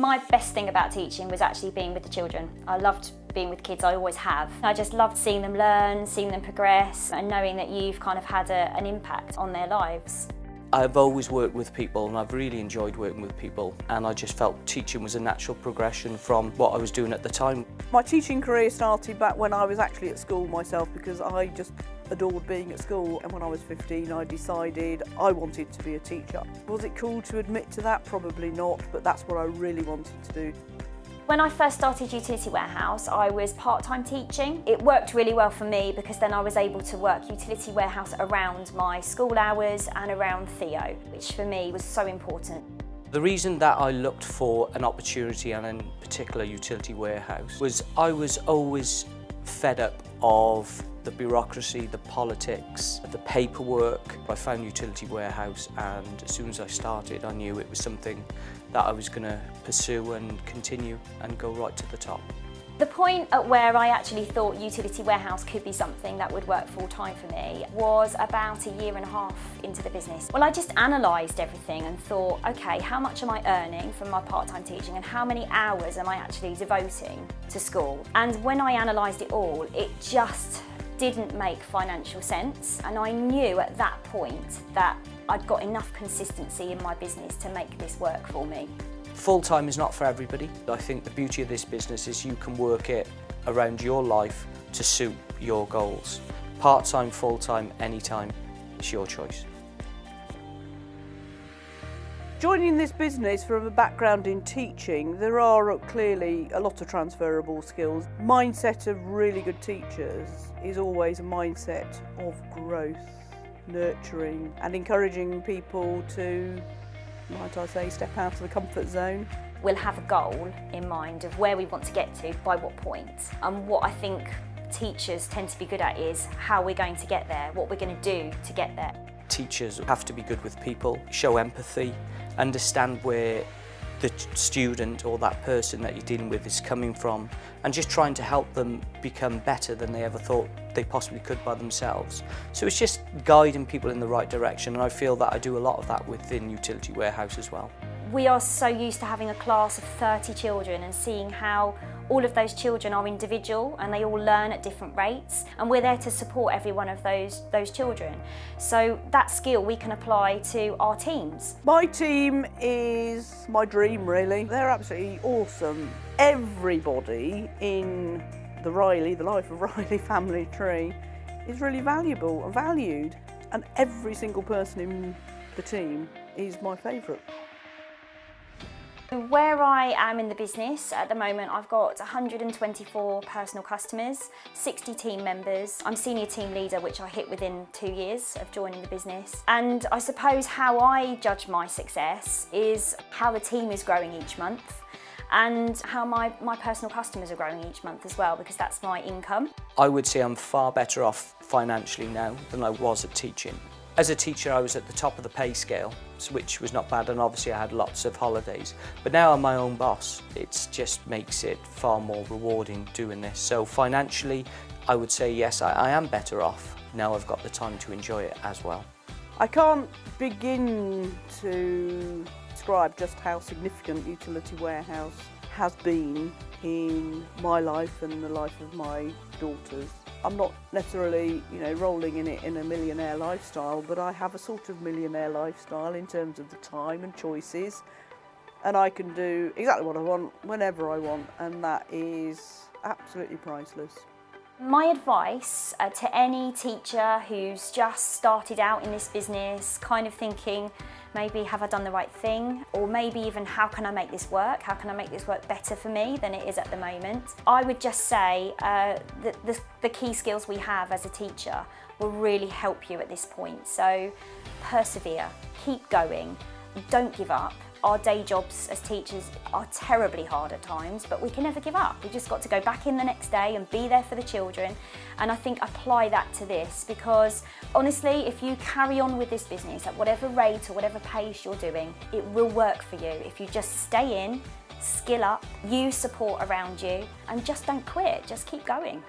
My best thing about teaching was actually being with the children. I loved being with kids, I always have. I just loved seeing them learn, seeing them progress, and knowing that you've kind of had an impact on their lives. I've always worked with people and I've really enjoyed working with people, and I just felt teaching was a natural progression from what I was doing at the time. My teaching career started back when I was actually at school myself, because I just adored being at school, and when I was 15 I decided I wanted to be a teacher. Was it cool to admit to that? Probably not, but that's what I really wanted to do. When I first started Utility Warehouse, I was part-time teaching. It worked really well for me because then I was able to work Utility Warehouse around my school hours and around Theo, which for me was so important. The reason that I looked for an opportunity, and in particular Utility Warehouse, was I was always fed up of the bureaucracy, the politics, the paperwork. I found Utility Warehouse, and as soon as I started I knew it was something that I was going to pursue and continue and go right to the top. The point at where I actually thought Utility Warehouse could be something that would work full time for me was about a year and a half into the business. Well, I just analysed everything and thought, okay, how much am I earning from my part-time teaching and how many hours am I actually devoting to school? And when I analysed it all, it just didn't make financial sense, and I knew at that point that I'd got enough consistency in my business to make this work for me. Full-time is not for everybody. I think the beauty of this business is you can work it around your life to suit your goals. Part-time, full-time, anytime, it's your choice. Joining this business from a background in teaching, there are clearly a lot of transferable skills. Mindset of really good teachers is always a mindset of growth, nurturing and encouraging people to, might I say, step out of the comfort zone. We'll have a goal in mind of where we want to get to, by what point. And what I think teachers tend to be good at is how we're going to get there, what we're going to do to get there. Teachers have to be good with people, show empathy, understand where the student or that person that you're dealing with is coming from, and just trying to help them become better than they ever thought they possibly could by themselves. So it's just guiding people in the right direction, and I feel that I do a lot of that within Utility Warehouse as well. We are so used to having a class of 30 children and seeing how all of those children are individual and they all learn at different rates, and we're there to support every one of those children. So that skill we can apply to our teams. My team is my dream, really. They're absolutely awesome. Everybody in the Life of Riley family tree is really valuable and valued, and every single person in the team is my favourite. Where I am in the business at the moment, I've got 124 personal customers, 60 team members. I'm senior team leader, which I hit within 2 years of joining the business. And I suppose how I judge my success is how the team is growing each month and how my personal customers are growing each month as well, because that's my income. I would say I'm far better off financially now than I was at teaching. As a teacher, I was at the top of the pay scale, which was not bad, and obviously I had lots of holidays. But now I'm my own boss. It just makes it far more rewarding doing this. So financially, I would say yes, I am better off. Now I've got the time to enjoy it as well. I can't begin to describe just how significant Utility Warehouse has been in my life and the life of my daughters. I'm not necessarily, rolling in it in a millionaire lifestyle, but I have a sort of millionaire lifestyle in terms of the time and choices, and I can do exactly what I want, whenever I want, and that is absolutely priceless. My advice to any teacher who's just started out in this business, kind of thinking, maybe have I done the right thing? Or maybe even how can I make this work? How can I make this work better for me than it is at the moment? I would just say that the key skills we have as a teacher will really help you at this point. So persevere, keep going, don't give up. Our day jobs as teachers are terribly hard at times, but we can never give up. We've just got to go back in the next day and be there for the children. And I think apply that to this, because honestly, if you carry on with this business at whatever rate or whatever pace you're doing, it will work for you if you just stay in, skill up, use support around you, and just don't quit, just keep going.